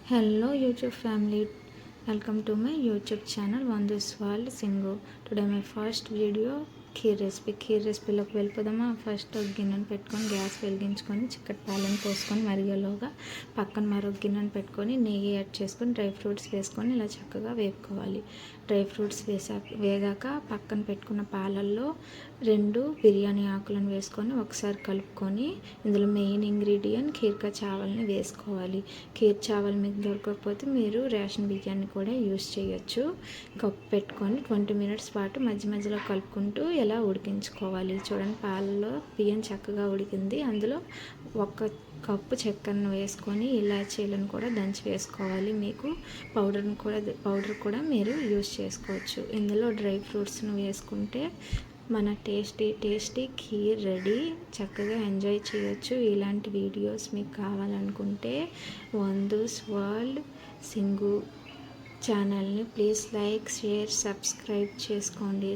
Hello YouTube family, welcome to my YouTube channel Vandu's World Singu. Today my first video kheer రెసిపీలోకి వెళ్ళిపోదామా. First ఒక గిన్నెను పెట్టుకొని gas వెలిగించుకొని చిక్కటి పాలను పోసుకొని మరిగేలోగా పక్కన మరొక గిన్నెను పెట్టుకొని నెయ్యి యాడ్ చేసుకొని డ్రై ఫ్రూట్స్ వేసుకొని ఇలా చక్కగా వేపుకోవాలి. డ్రై ఫ్రూట్స్ వేగాక పక్కన పెట్టుకున్న పాలల్లో 2 బిర్యానీ ఆకులను వేసుకొని ఒకసారి కలుపుకొని ఇందులో మెయిన్ ఇంగ్రీడియంట్ ఖీర్కా చావల్ని వేసుకోవాలి. ఖీర్ చావల్ మీకు దొరకకపోతే మీరు రేషన్ బియ్యాన్ని కూడా యూస్ చేయొచ్చు. కప్పు పెట్టుకొని 20 మినిట్స్ పాటు మధ్య మధ్యలో కలుపుకుంటూ ఇలా ఉడికించుకోవాలి. చూడండి, పాలలో బియ్యం చక్కగా ఉడికింది. అందులో 1 కప్పు చక్కెరను వేసుకొని ఇలాచీలను కూడా దంచి వేసుకోవాలి. మీకు పౌడర్ కూడా మీరు యూస్ చేసుకోవచ్చు. ఇందులో డ్రై ఫ్రూట్స్ను వేసుకుంటే మన టేస్టీ ఖీర్ రెడీ. చక్కగా ఎంజాయ్ చేయొచ్చు. ఇలాంటి వీడియోస్ మీకు కావాలనుకుంటే వందూస్ వరల్డ్ సింగు ఛానల్ని ప్లీజ్ లైక్, షేర్, సబ్స్క్రైబ్ చేసుకోండి.